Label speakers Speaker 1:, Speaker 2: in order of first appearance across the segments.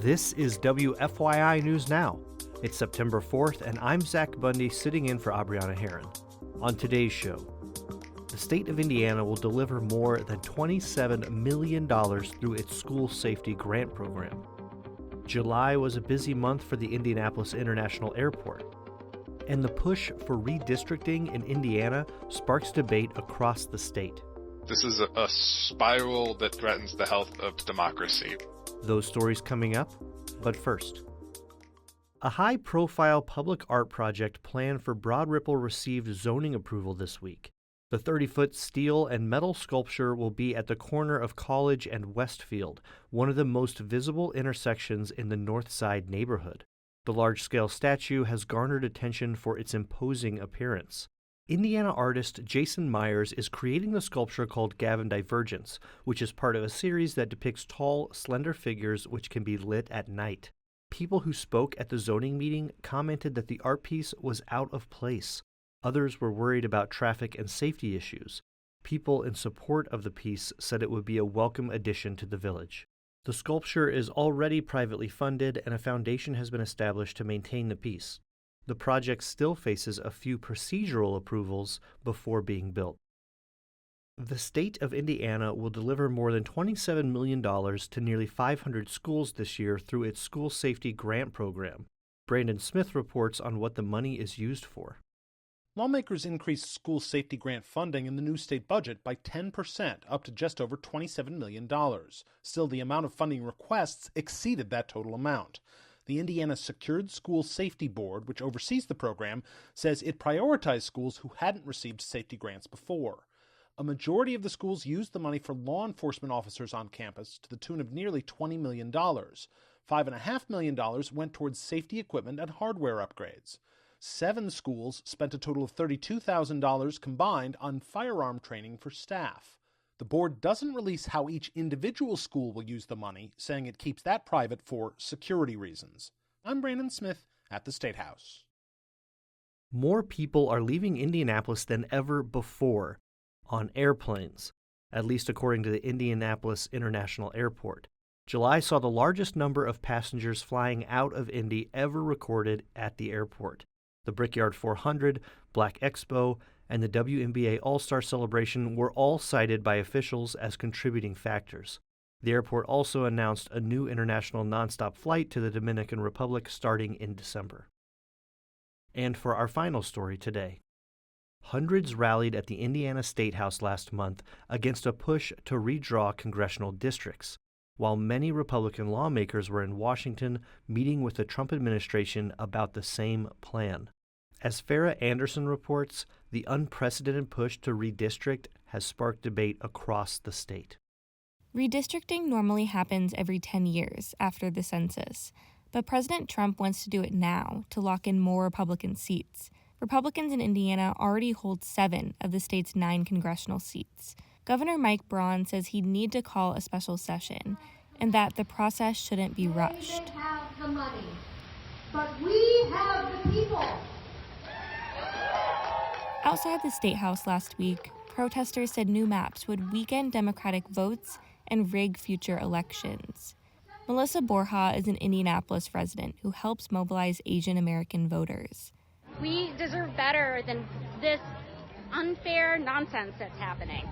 Speaker 1: This is WFYI News Now. It's September 4th, and I'm Zach Bundy sitting in for Abriana Herron. On today's show, the state of Indiana will deliver more than $27 million through its school safety grant program. July was a busy month for the Indianapolis International Airport, and the push for redistricting in Indiana sparks debate across the state.
Speaker 2: This is a spiral that threatens the health of democracy.
Speaker 1: Those stories coming up, but first. A high-profile public art project planned for Broad Ripple received zoning approval this week. The 30-foot steel and metal sculpture will be at the corner of College and Westfield, one of the most visible intersections in the North Side neighborhood. The large-scale statue has garnered attention for its imposing appearance. Indiana artist Jason Myers is creating the sculpture called Gavin Divergence, which is part of a series that depicts tall, slender figures which can be lit at night. People who spoke at the zoning meeting commented that the art piece was out of place. Others were worried about traffic and safety issues. People in support of the piece said it would be a welcome addition to the village. The sculpture is already privately funded, and a foundation has been established to maintain the piece. The project still faces a few procedural approvals before being built. The state of Indiana will deliver more than $27 million to nearly 500 schools this year through its school safety grant program. Brandon Smith reports on what the money is used for.
Speaker 3: Lawmakers increased school safety grant funding in the new state budget by 10%, up to just over $27 million. Still, the amount of funding requests exceeded that total amount. The Indiana Secured School Safety Board, which oversees the program, says it prioritized schools who hadn't received safety grants before. A majority of the schools used the money for law enforcement officers on campus to the tune of nearly $20 million. $5.5 million went towards safety equipment and hardware upgrades. 7 schools spent a total of $32,000 combined on firearm training for staff. The board doesn't release how each individual school will use the money, saying it keeps that private for security reasons. I'm Brandon Smith at the Statehouse.
Speaker 1: More people are leaving Indianapolis than ever before on airplanes, at least according to the Indianapolis International Airport. July saw the largest number of passengers flying out of Indy ever recorded at the airport. The Brickyard 400, Black Expo, and the WNBA All-Star Celebration were all cited by officials as contributing factors. The airport also announced a new international nonstop flight to the Dominican Republic starting in December. And for our final story today, hundreds rallied at the Indiana Statehouse last month against a push to redraw congressional districts, while many Republican lawmakers were in Washington meeting with the Trump administration about the same plan. As Farah Anderson reports, the unprecedented push to redistrict has sparked debate across the state.
Speaker 4: Redistricting normally happens every 10 years after the census, but President Trump wants to do it now to lock in more Republican seats. Republicans in Indiana already hold 7 of the state's 9 congressional seats. Governor Mike Braun says he'd need to call a special session and that the process shouldn't be rushed.
Speaker 5: They have the money, but we have the people.
Speaker 4: Outside the Statehouse last week, protesters said new maps would weaken Democratic votes and rig future elections. Melissa Borja is an Indianapolis resident who helps mobilize Asian American voters.
Speaker 6: We deserve better than this unfair nonsense that's happening.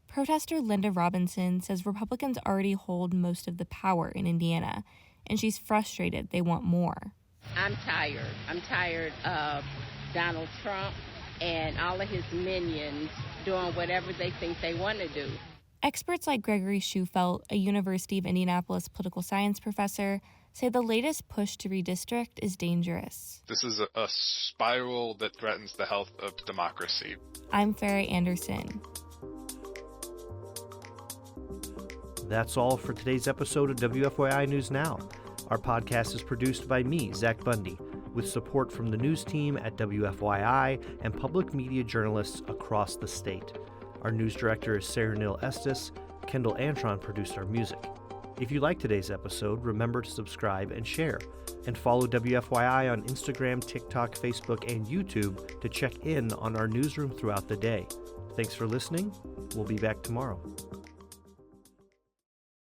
Speaker 4: Protester Linda Robinson says Republicans already hold most of the power in Indiana, and she's frustrated they want more.
Speaker 7: I'm tired. I'm tired of Donald Trump and all of his minions doing whatever they think they want to do.
Speaker 4: Experts like Gregory Schufelt, a University of Indianapolis political science professor, say the latest push to redistrict is dangerous.
Speaker 2: This is a spiral that threatens the health of democracy.
Speaker 4: I'm Farah Anderson.
Speaker 1: That's all for today's episode of WFYI News Now. Our podcast is produced by me, Zach Bundy, with support from the news team at WFYI and public media journalists across the state. Our news director is Sarah Neal-Estes. Kendall Antron produced our music. If you like today's episode, remember to subscribe and share, and follow WFYI on Instagram, TikTok, Facebook, and YouTube to check in on our newsroom throughout the day. Thanks for listening. We'll be back tomorrow.